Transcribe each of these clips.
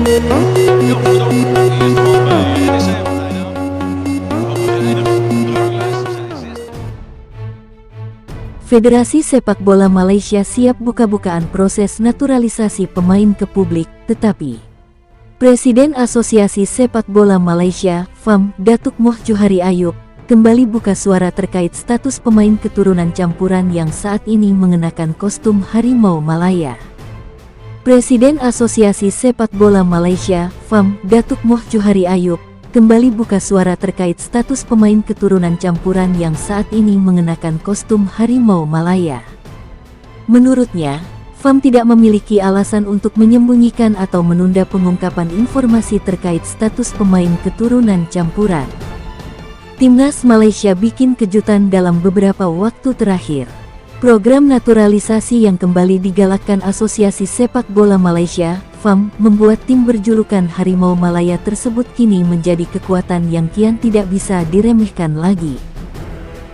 Federasi Sepak Bola Malaysia siap buka-bukaan proses naturalisasi pemain ke publik, tetapi Presiden Asosiasi Sepak Bola Malaysia, FAM, Datuk Moh Johari Ayub, kembali buka suara terkait status pemain keturunan campuran yang saat ini mengenakan kostum Harimau Malaya. Presiden Asosiasi Sepak Bola Malaysia, FAM, Datuk Moh Johari Ayub, kembali buka suara terkait status pemain keturunan campuran yang saat ini mengenakan kostum Harimau Malaya. Menurutnya, FAM tidak memiliki alasan untuk menyembunyikan atau menunda pengungkapan informasi terkait status pemain keturunan campuran. Timnas Malaysia bikin kejutan dalam beberapa waktu terakhir. Program naturalisasi yang kembali digalakkan Asosiasi Sepak Bola Malaysia, FAM, membuat tim berjulukan Harimau Malaya tersebut kini menjadi kekuatan yang kian tidak bisa diremehkan lagi.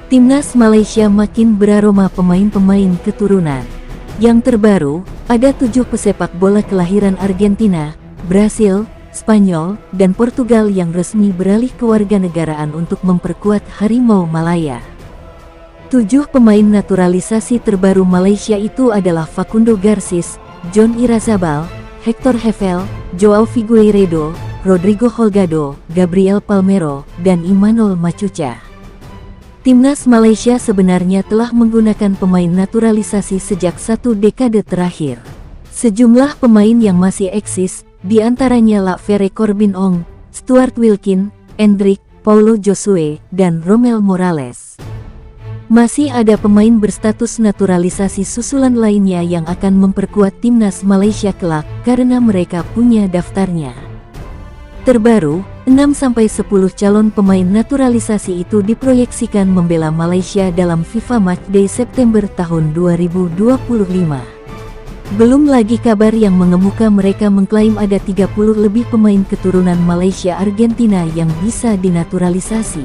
Timnas Malaysia makin beraroma pemain-pemain keturunan. Yang terbaru, ada 7 pesepak bola kelahiran Argentina, Brasil, Spanyol, dan Portugal yang resmi beralih kewarganegaraan untuk memperkuat Harimau Malaya. 7 pemain naturalisasi terbaru Malaysia itu adalah Facundo Garcis, John Irazabal, Hector Hefel, Joao Figueiredo, Rodrigo Holgado, Gabriel Palmero, dan Imanol Machuca. Timnas Malaysia sebenarnya telah menggunakan pemain naturalisasi sejak 1 dekade terakhir. Sejumlah pemain yang masih eksis, di antaranya Lakvere Corbin Ong, Stuart Wilkin, Endrick, Paulo Josue, dan Romel Morales. Masih ada pemain berstatus naturalisasi susulan lainnya yang akan memperkuat Timnas Malaysia kelak karena mereka punya daftarnya. Terbaru, 6-10 calon pemain naturalisasi itu diproyeksikan membela Malaysia dalam FIFA Matchday September tahun 2025. Belum lagi kabar yang mengemuka mereka mengklaim ada 30 lebih pemain keturunan Malaysia Argentina yang bisa dinaturalisasi.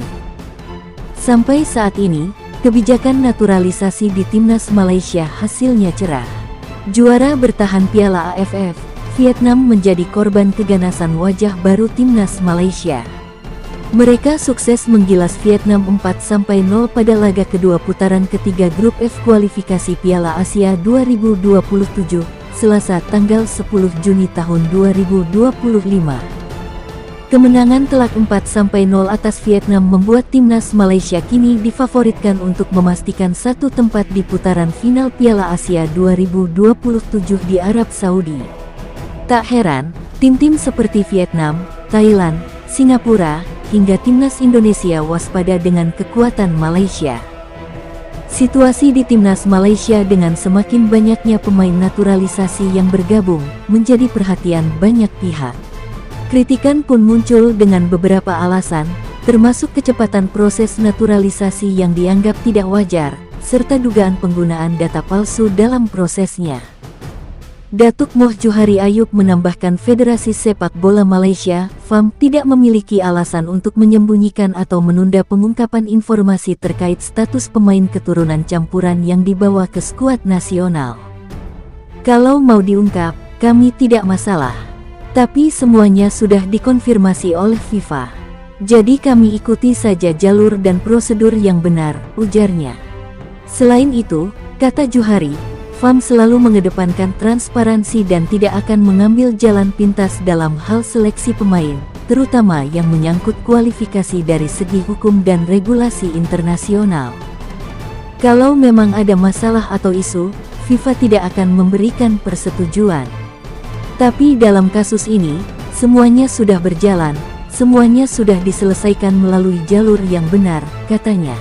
Sampai saat ini, kebijakan naturalisasi di Timnas Malaysia hasilnya cerah. Juara bertahan Piala AFF, Vietnam menjadi korban keganasan wajah baru Timnas Malaysia. Mereka sukses menggilas Vietnam 4-0 pada laga kedua putaran ketiga grup F kualifikasi Piala Asia 2027, Selasa tanggal 10 Juni tahun 2025. Kemenangan telak 4-0 atas Vietnam membuat Timnas Malaysia kini difavoritkan untuk memastikan satu tempat di putaran final Piala Asia 2027 di Arab Saudi. Tak heran, tim-tim seperti Vietnam, Thailand, Singapura, hingga Timnas Indonesia waspada dengan kekuatan Malaysia. Situasi di Timnas Malaysia dengan semakin banyaknya pemain naturalisasi yang bergabung menjadi perhatian banyak pihak. Kritikan pun muncul dengan beberapa alasan, termasuk kecepatan proses naturalisasi yang dianggap tidak wajar, serta dugaan penggunaan data palsu dalam prosesnya. Datuk Moh Johari Ayub menambahkan Federasi Sepak Bola Malaysia, FAM, tidak memiliki alasan untuk menyembunyikan atau menunda pengungkapan informasi terkait status pemain keturunan campuran yang dibawa ke skuad nasional. Kalau mau diungkap, kami tidak masalah. Tapi semuanya sudah dikonfirmasi oleh FIFA. Jadi kami ikuti saja jalur dan prosedur yang benar, ujarnya. Selain itu, kata Johari, FAM selalu mengedepankan transparansi dan tidak akan mengambil jalan pintas dalam hal seleksi pemain, terutama yang menyangkut kualifikasi dari segi hukum dan regulasi internasional. Kalau memang ada masalah atau isu, FIFA tidak akan memberikan persetujuan. Tapi dalam kasus ini, semuanya sudah berjalan, semuanya sudah diselesaikan melalui jalur yang benar, katanya.